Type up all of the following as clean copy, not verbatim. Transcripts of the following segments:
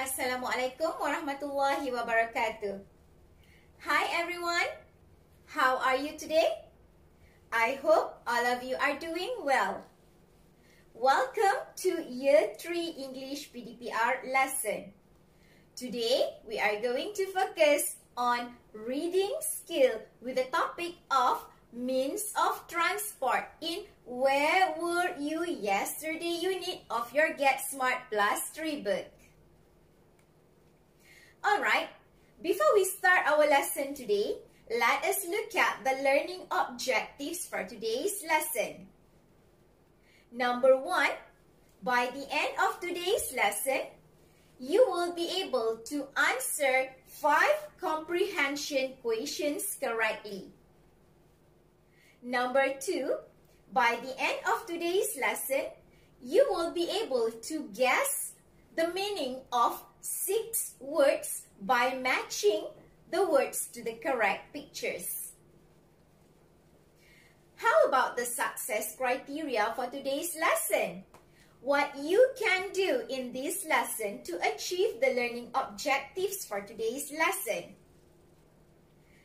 Assalamualaikum warahmatullahi wabarakatuh. Hi everyone, how are you today? I hope all of you are doing well. Welcome to Year 3 English PDPR lesson. Today we are going to focus on reading skill with the topic of means of transport in Where Were You Yesterday unit of your Get Smart Plus 3 book. Alright, before we start our lesson today, let us look at the learning objectives for today's lesson. Number 1, by the end of today's lesson, you will be able to answer 5 comprehension questions correctly. Number 2, by the end of today's lesson, you will be able to guess the meaning of 6 words by matching the words to the correct pictures. How about the success criteria for today's lesson? What you can do in this lesson to achieve the learning objectives for today's lesson.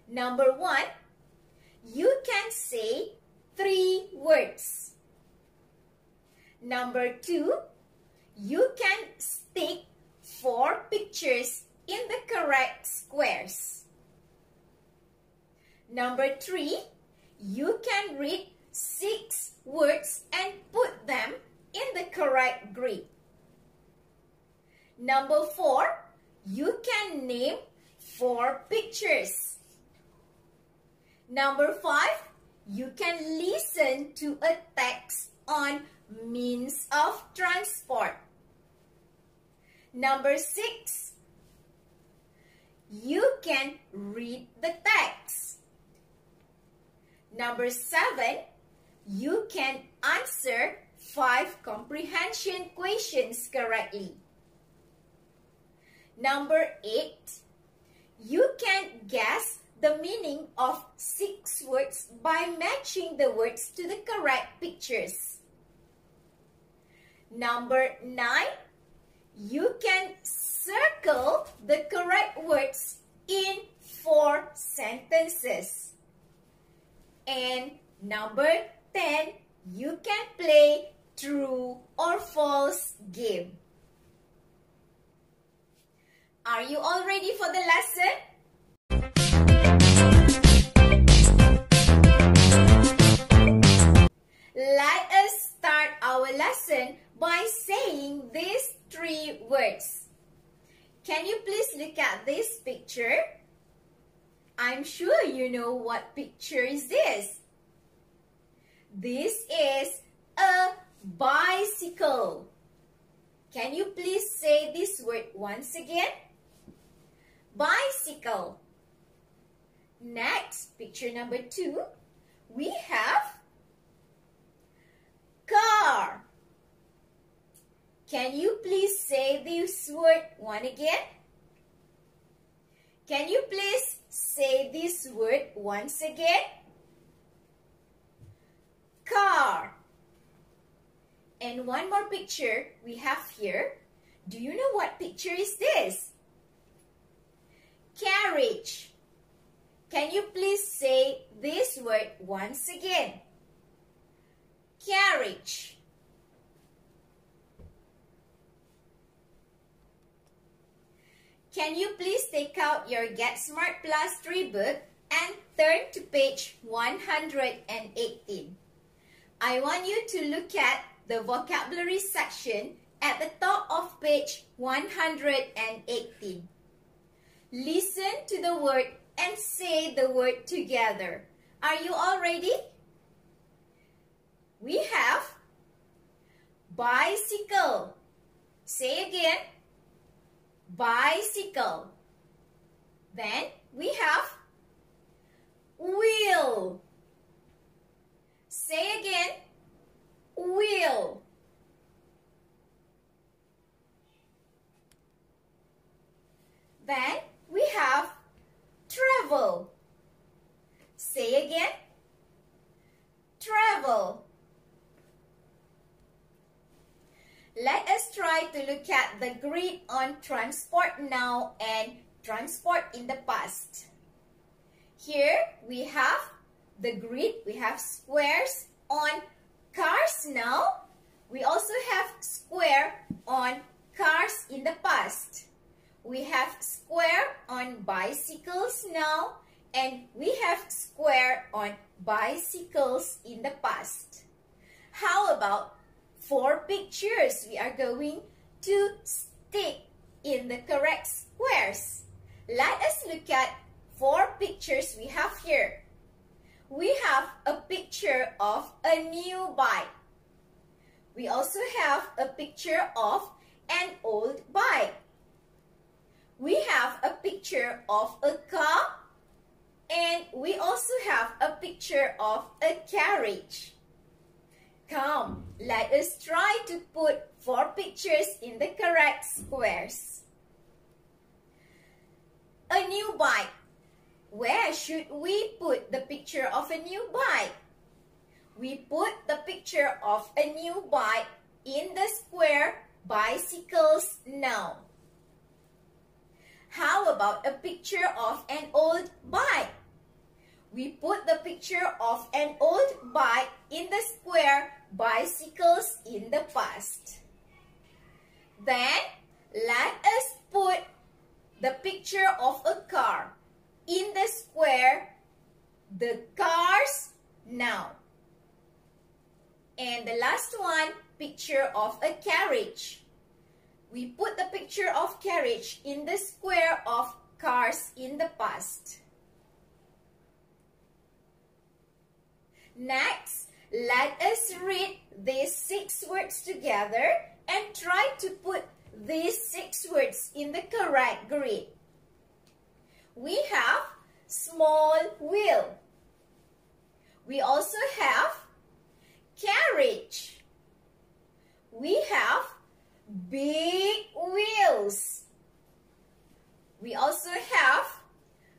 Number 1, you can say 3 words. Number 2, you can stick 4 pictures in the correct squares. Number 3, you can read 6 words and put them in the correct grid. Number 4, you can name 4 pictures. Number 5, you can listen to a text on means of transport. Number 6, you can read the text. Number 7, you can answer 5 comprehension questions correctly. Number 8, you can guess the meaning of 6 words by matching the words to the correct pictures. Number 9, you can circle the correct words in 4 sentences. And number 10, you can play true or false game. Are you all ready for the lesson? Let us start our lesson by saying these 3 words. Can you please look at this picture? I'm sure you know what picture is this. This is a bicycle. Can you please say this word once again? Bicycle. Next, picture number 2, we have car. Can you please say this word once again? Can you please say this word once again? Car. And one more picture we have here. Do you know what picture is this? Carriage. Can you please say this word once again? Carriage. Can you please take out your Get Smart Plus 3 book and turn to page 118. I want you to look at the vocabulary section at the top of page 118. Listen to the word and say the word together. Are you all ready? We have bicycle. Say again. Bicycle. Then we have wheel. Say again. Wheel. Then we have travel. Say again. Travel. Let us try to look look at the grid on transport now and transport in the past. Here we have the grid, we have squares on cars now. We also have square on cars in the past. We have square on bicycles now, and we have square on bicycles in the past. How about 4 pictures? We are going to stick in the correct squares. Let us look at 4 pictures we have here. We have a picture of a new bike. We also have a picture of an old bike. We have a picture of a car, and we also have a picture of a carriage. Come, let us try to put 4 pictures in the correct squares. A new bike. Where should we put the picture of a new bike? We put the picture of a new bike in the square bicycles now. How about a picture of an old bike? We put the picture of an old bike in the square bicycles in the past. Then, let us put the picture of a car in the square the cars now. And the last one, picture of a carriage. We put the picture of carriage in the square of cars in the past. Next, let us read these 6 words together and try to put these 6 words in the correct grid. We have small wheel. We also have carriage. We have big wheels. We also have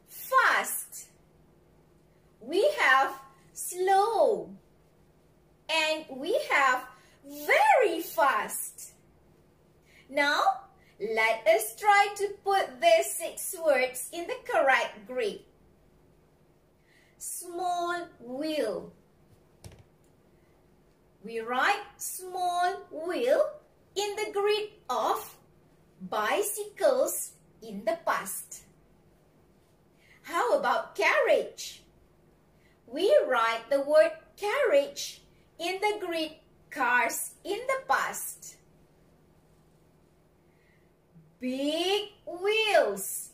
fast. We have slow. And we have very fast. Now, let us try to put these 6 words in the correct grid. Small wheel. We write small wheel in the grid of bicycles in the past. How about carriage? We write the word carriage in the grid cars in the past. Big wheels.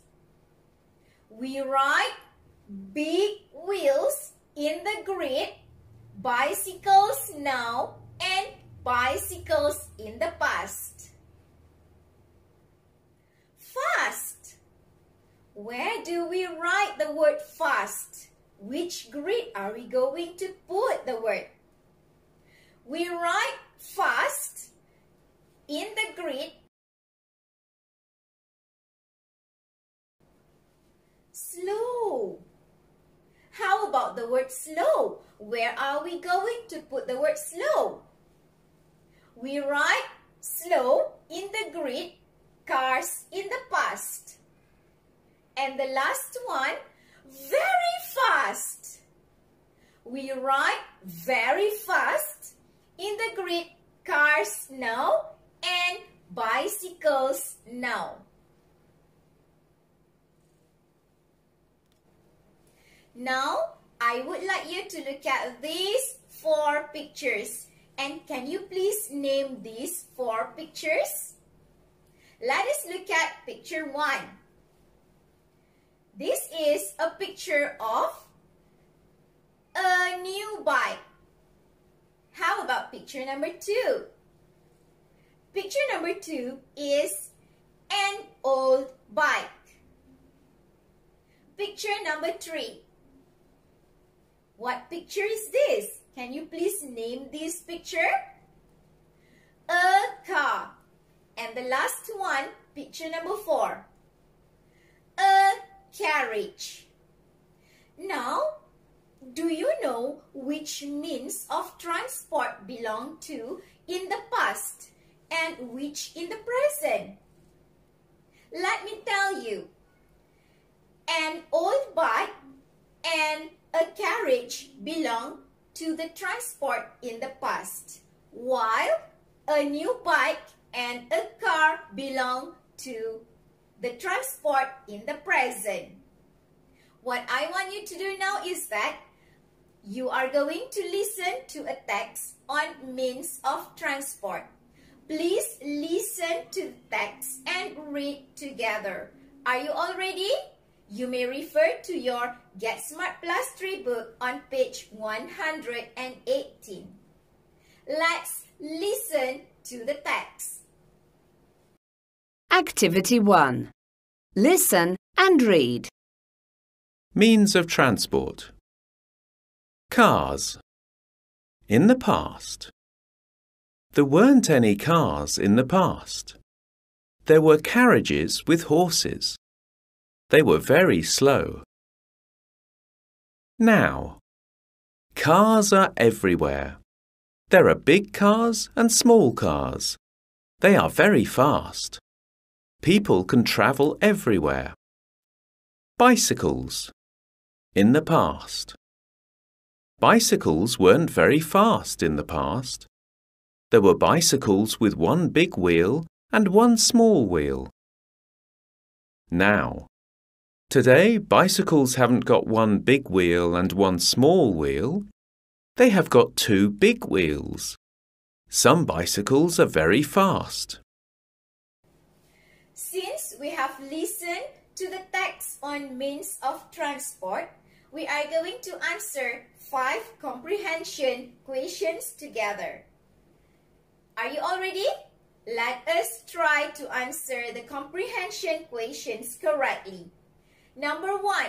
We write big wheels in the grid bicycles now and bicycles in the past. Fast. Where do we write the word fast? Which grid are we going to put the word? We write fast in the grid slow. How about the word slow? Where are we going to put the word slow? We write slow in the grid cars in the past. And the last one, very fast. We write very fast in the grid cars now and bicycles now. Now, I would like you to look at these 4 pictures. And can you please name these 4 pictures? Let us look at picture 1. This is a picture of a new bike. How about picture number 2? Picture number 2 is an old bike. Picture number 3. What picture is this? Can you please name this picture? A car. And the last one, picture number 4. A carriage. Now, do you know which means of transport belong to in the past and which in the present? Let me tell you. An old bike and a carriage belong to the transport in the past, while a new bike and a car belong to the transport in the present. What I want you to do now is that you are going to listen to a text on means of transport. Please listen to the text and read together. Are you all ready? You may refer to your Get Smart Plus 3 book on page 118. Let's listen to the text. Activity 1. Listen and read. Means of transport. Cars. In the past. There weren't any cars in the past. There were carriages with horses. They were very slow. Now. Cars are everywhere. There are big cars and small cars. They are very fast. People can travel everywhere. Bicycles. In the past. Bicycles weren't very fast in the past. There were bicycles with one big wheel and one small wheel. Now. Today, bicycles haven't got one big wheel and one small wheel. They have got two big wheels. Some bicycles are very fast. Since we have listened to the text on means of transport, we are going to answer 5 comprehension questions together. Are you all ready? Let us try to answer the comprehension questions correctly. Number 1.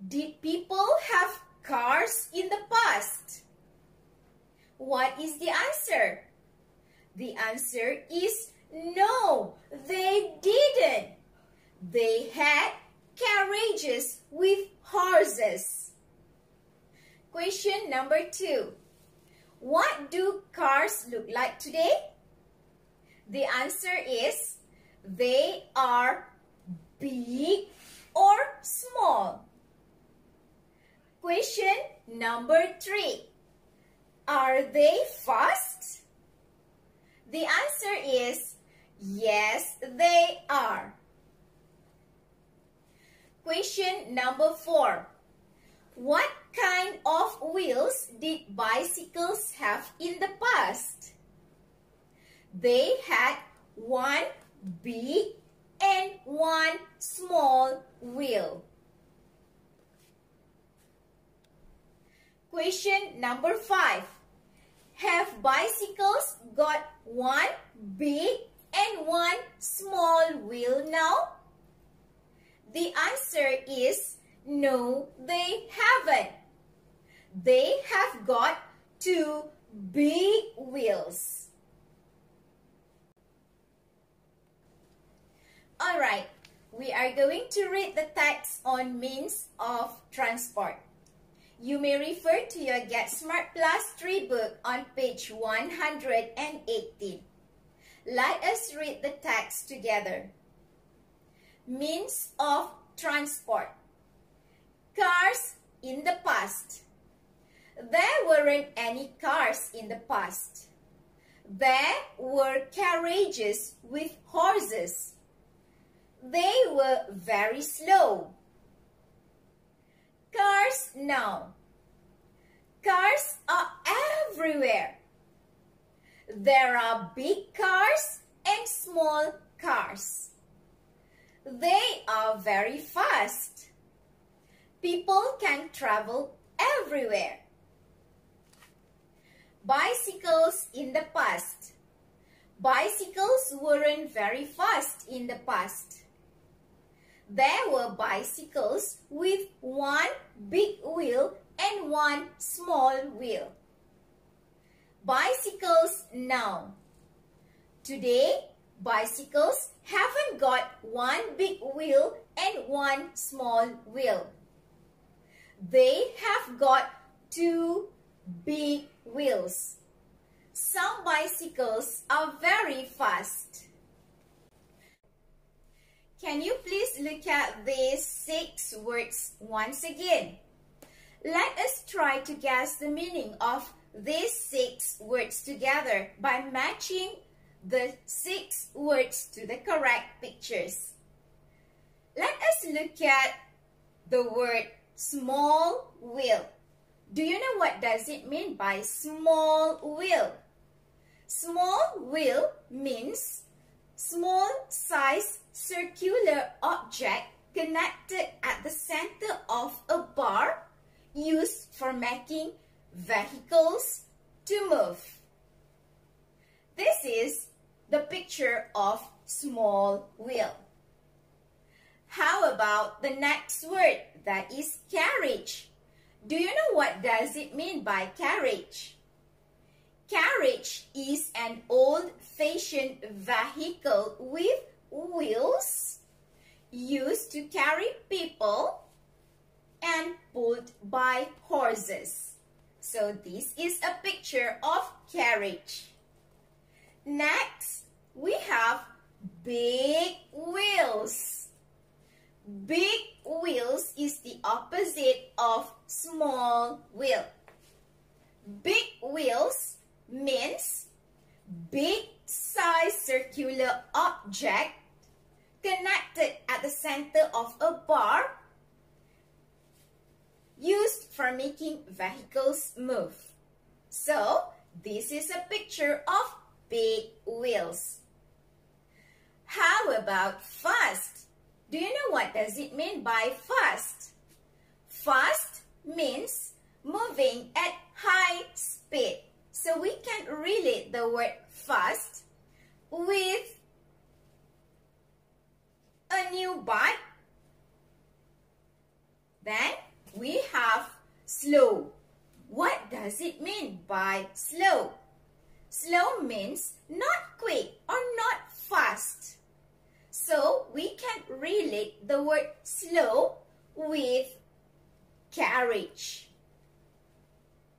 Did people have cars in the past? What is the answer? The answer is no, they didn't. They had carriages with horses. Question number 2. What do cars look like today? The answer is they are big or small. Question number 3. Are they fast? The answer is yes, they are. Question number 4. What kind of wheels did bicycles have in the past? They had one big and one small wheel. Question number 5. Have bicycles got one big and one small wheel now? The answer is no, they haven't. They have got 2 big wheels. Alright, we are going to read the text on means of transport. You may refer to your Get Smart Plus 3 book on page 118. Let us read the text together. Means of transport. Cars in the past. There weren't any cars in the past. There were carriages with horses. They were very slow. Cars now. Cars are everywhere. There are big cars and small cars. They are very fast. People can travel everywhere. Bicycles in the past. Bicycles weren't very fast in the past. There were bicycles with one big wheel and one small wheel. Bicycles now. Today, bicycles haven't got one big wheel and one small wheel. They have got 2 big wheels. some bicycles are very fast. Can you please look at these 6 words once again? Let us try to guess the meaning of these 6 words together by matching the 6 words to the correct pictures. Let us look at the word small wheel. Do you know what does it mean by small wheel? Small wheel means small size circular object connected at the center of a bar used for making vehicles to move. This is the picture of small wheel. How about the next word, that is carriage? Do you know what does it mean by carriage? Carriage is an old-fashioned vehicle with wheels used to carry people and pulled by horses. So this is a picture of carriage. Next, we have big wheels. Big wheels is the opposite of small wheel. Big wheels means big size circular object connected at the center of a bar used for making vehicles move. So, this is a picture of big wheels. How about fast? Do you know what does it mean by fast? Fast means moving at high speed. So we can relate the word fast with a new bike. Then we have slow. What does it mean by slow? Slow means not quick or not fast. So we can relate the word slow with carriage.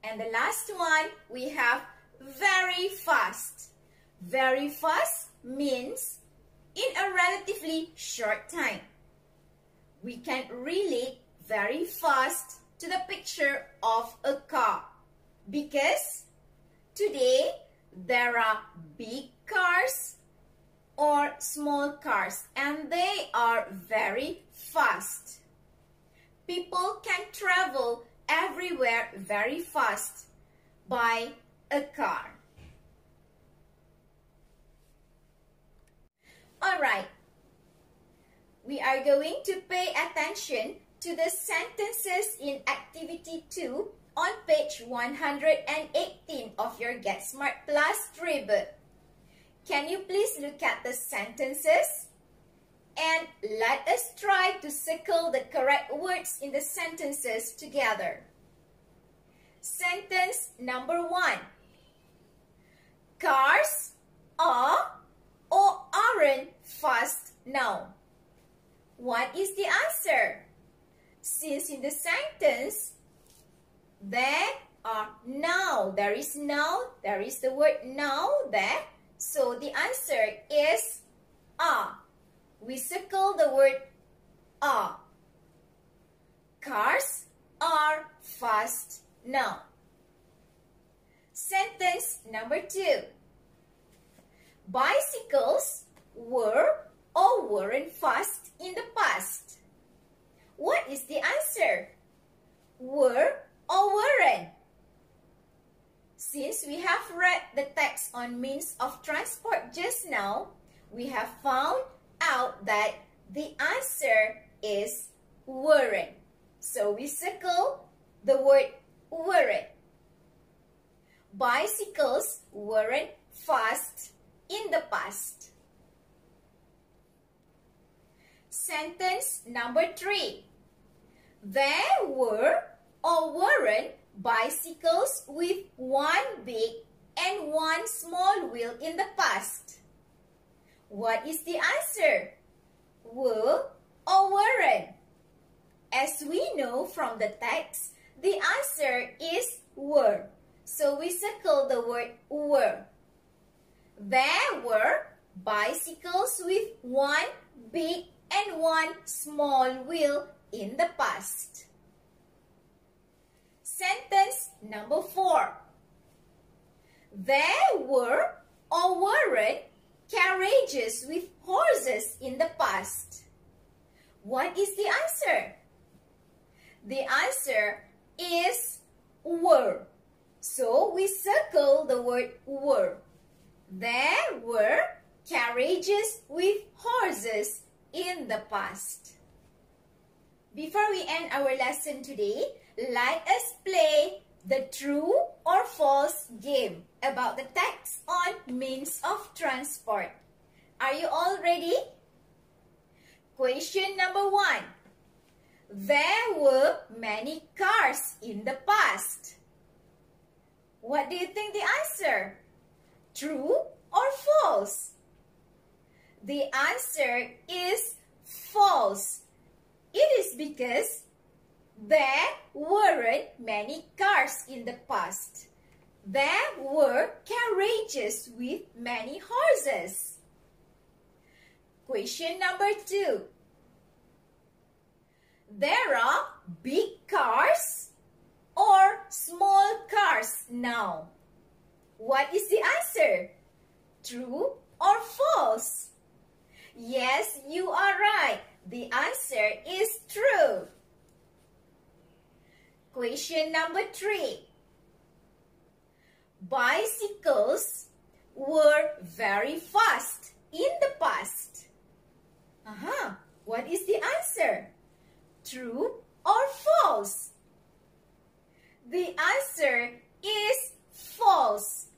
And the last one, we have very fast. Very fast means in a relatively short time. We can relate very fast to the picture of a car because today there are big cars or small cars and they are very fast. People can travel everywhere very fast by a car. Alright, we are going to pay attention to the sentences in Activity 2 on page 118 of your Get Smart Plus 3 book. Can you please look at the sentences? And let us try to circle the correct words in the sentences together. Sentence number 1. Cars are or aren't fast now. What is the answer? Since in the sentence, there are now. There is now. There is the word now there. So the answer is are. We circle the word are. Cars are fast now. Sentence number 2. Bicycles were or weren't fast in the past. What is the answer? Were or weren't? Since we have read the text on means of transport just now, we have found out that the answer is weren't. So we circle the word weren't. Bicycles weren't fast in the past. Sentence number 3. There were or weren't bicycles with one big and one small wheel in the past. What is the answer? Were or weren't? As we know from the text, the answer is were. So we circle the word were. there were bicycles with one big and one small wheel in the past. Sentence number 4. There were or weren't carriages with horses in the past. What is the answer? The answer is were. So we circle the word were. There were carriages with horses in the past. Before we end our lesson today, let us play the true or false game about the text on means of transport. Are you all ready? Question number 1. There were many cars in the past. What do you think the answer? True or false? The answer is false. It is because there weren't many cars in the past. There were carriages with many horses. Question number 2. There are big cars or small cars now. What is the answer? True or false? Yes, you are right. The answer is true. Question number 3. Bicycles were very fast in the past. What is the answer? True or false? The answer is false.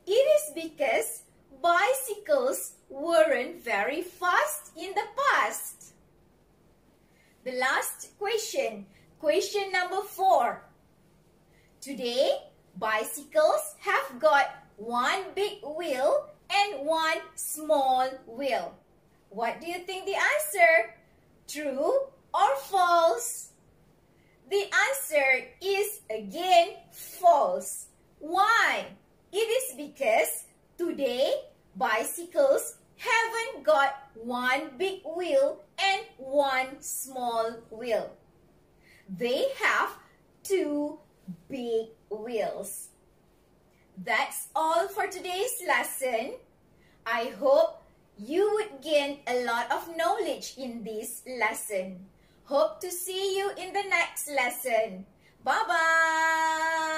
It is because bicycles weren't very fast in the past. The last question, question number 4. Today, bicycles have got one big wheel and one small wheel. What do you think the answer? True or false? The answer is again false. Why? It is because today bicycles haven't got one big wheel and one small wheel. They have two big wheels. That's all for today's lesson. I hope you would gain a lot of knowledge in this lesson. Hope to see you in the next lesson. Bye-bye.